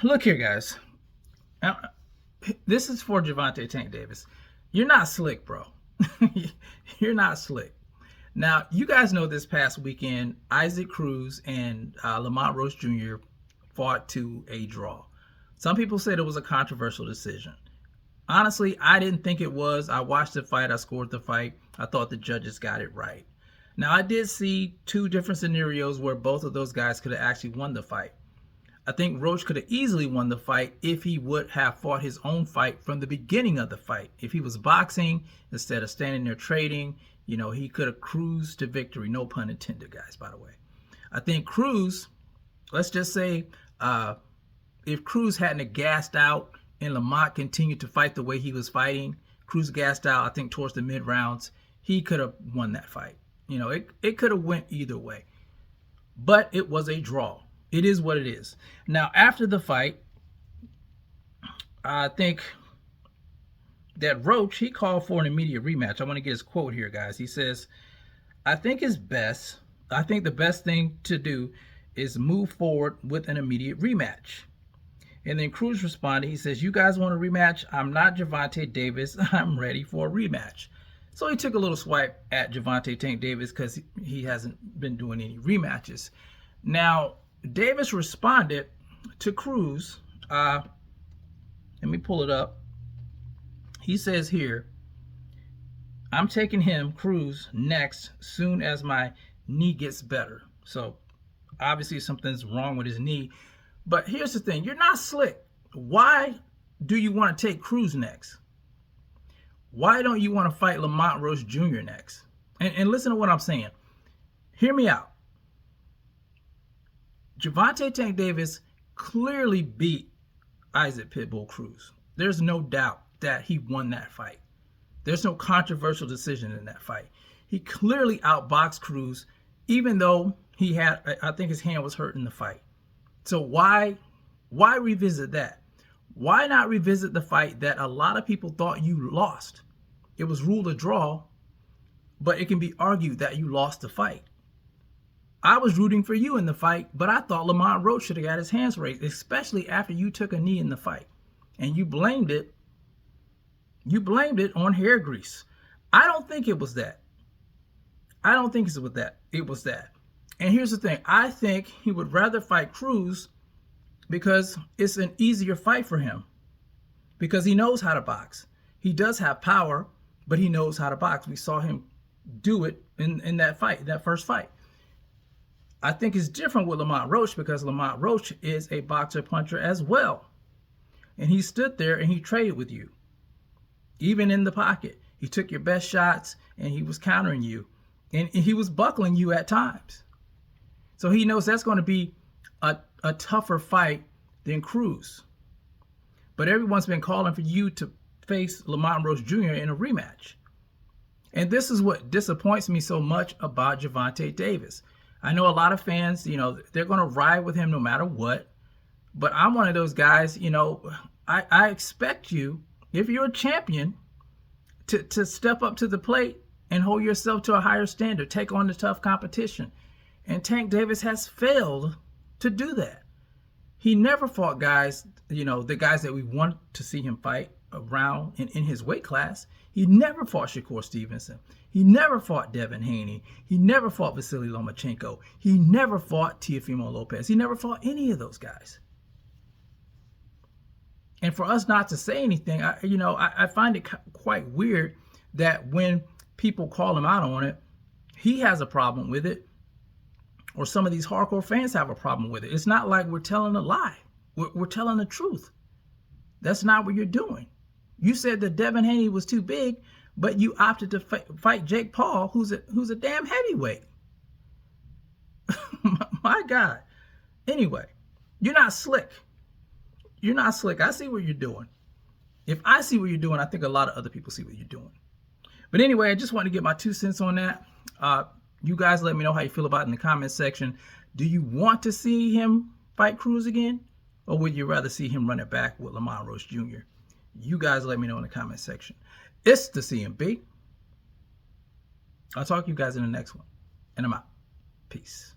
look here, guys. Now, this is for Gervonta Tank Davis. You're not slick, bro. You're not slick. Now, you guys know this past weekend, Isaac Cruz and Lamont Roach Jr. fought to a draw. Some people said it was a controversial decision. Honestly, I didn't think it was. I watched the fight. I scored the fight. I thought the judges got it right. Now, I did see two different scenarios where both of those guys could have actually won the fight. I think Roach could have easily won the fight if he would have fought his own fight from the beginning of the fight. If he was boxing instead of standing there trading, you know, he could have cruised to victory. No pun intended, guys, by the way. I think Cruz, let's just say, if Cruz hadn't gassed out and Lamont continued to fight the way he was fighting, Cruz gassed out, I think, towards the mid-rounds, he could have won that fight. You know, it could have went either way. But it was a draw. It is what it is. Now, after the fight, I think that Roach, he called for an immediate rematch. I want to get his quote here, guys. He says, I think the best thing to do is move forward with an immediate rematch. And then Cruz responded, he says, you guys want a rematch? I'm not Gervonta Davis. I'm ready for a rematch. So he took a little swipe at Gervonta Tank Davis because he hasn't been doing any rematches. Now, Davis responded to Cruz. Let me pull it up. He says here, I'm taking him, Cruz, next soon as my knee gets better. So obviously something's wrong with his knee. But here's the thing. You're not slick. Why do you want to take Cruz next? Why don't you want to fight Lamont Roach Jr. next? And listen to what I'm saying. Hear me out. Gervonta Tank Davis clearly beat Isaac Pitbull Cruz. There's no doubt that he won that fight. There's no controversial decision in that fight. He clearly outboxed Cruz, even though he had, I think his hand was hurt in the fight. So why revisit that? Why not revisit the fight that a lot of people thought you lost? It was ruled a draw, but it can be argued that you lost the fight. I was rooting for you in the fight, but I thought Lamont Roach should have got his hands raised, especially after you took a knee in the fight. And you blamed it on hair grease. I don't think it was that. I don't think it was that. And here's the thing. I think he would rather fight Cruz because it's an easier fight for him. Because he knows how to box. He does have power, but he knows how to box. We saw him do it in that fight, that first fight. I think it's different with Lamont Roach because Lamont Roach is a boxer puncher as well. And he stood there and he traded with you. Even in the pocket. He took your best shots and he was countering you. And he was buckling you at times. So he knows that's going to be a tougher fight than Cruz. But everyone's been calling for you to face Lamont Roach Jr. in a rematch. And this is what disappoints me so much about Gervonta Davis. I know a lot of fans, you know, they're going to ride with him no matter what. But I'm one of those guys, you know, I expect you, if you're a champion, to step up to the plate and hold yourself to a higher standard, take on the tough competition. And Tank Davis has failed to do that. He never fought guys, you know, the guys that we want to see him fight around in his weight class. He never fought Shakur Stevenson. He never fought Devin Haney. He never fought Vasily Lomachenko. He never fought Teofimo Lopez. He never fought any of those guys. And for us not to say anything, I find it quite weird that when people call him out on it, he has a problem with it, or some of these hardcore fans have a problem with it. It's not like we're telling a lie. We're telling the truth. That's not what you're doing. You said that Devin Haney was too big, but you opted to fight Jake Paul, who's a damn heavyweight. My God. Anyway, you're not slick. You're not slick. I see what you're doing. If I see what you're doing, I think a lot of other people see what you're doing. But anyway, I just wanted to get my 2 cents on that. You guys let me know how you feel about it in the comment section. Do you want to see him fight Cruz again? Or would you rather see him run it back with Lamont Roach Jr.? You guys let me know in the comment section. It's the CMB. I'll talk to you guys in the next one. And I'm out. Peace.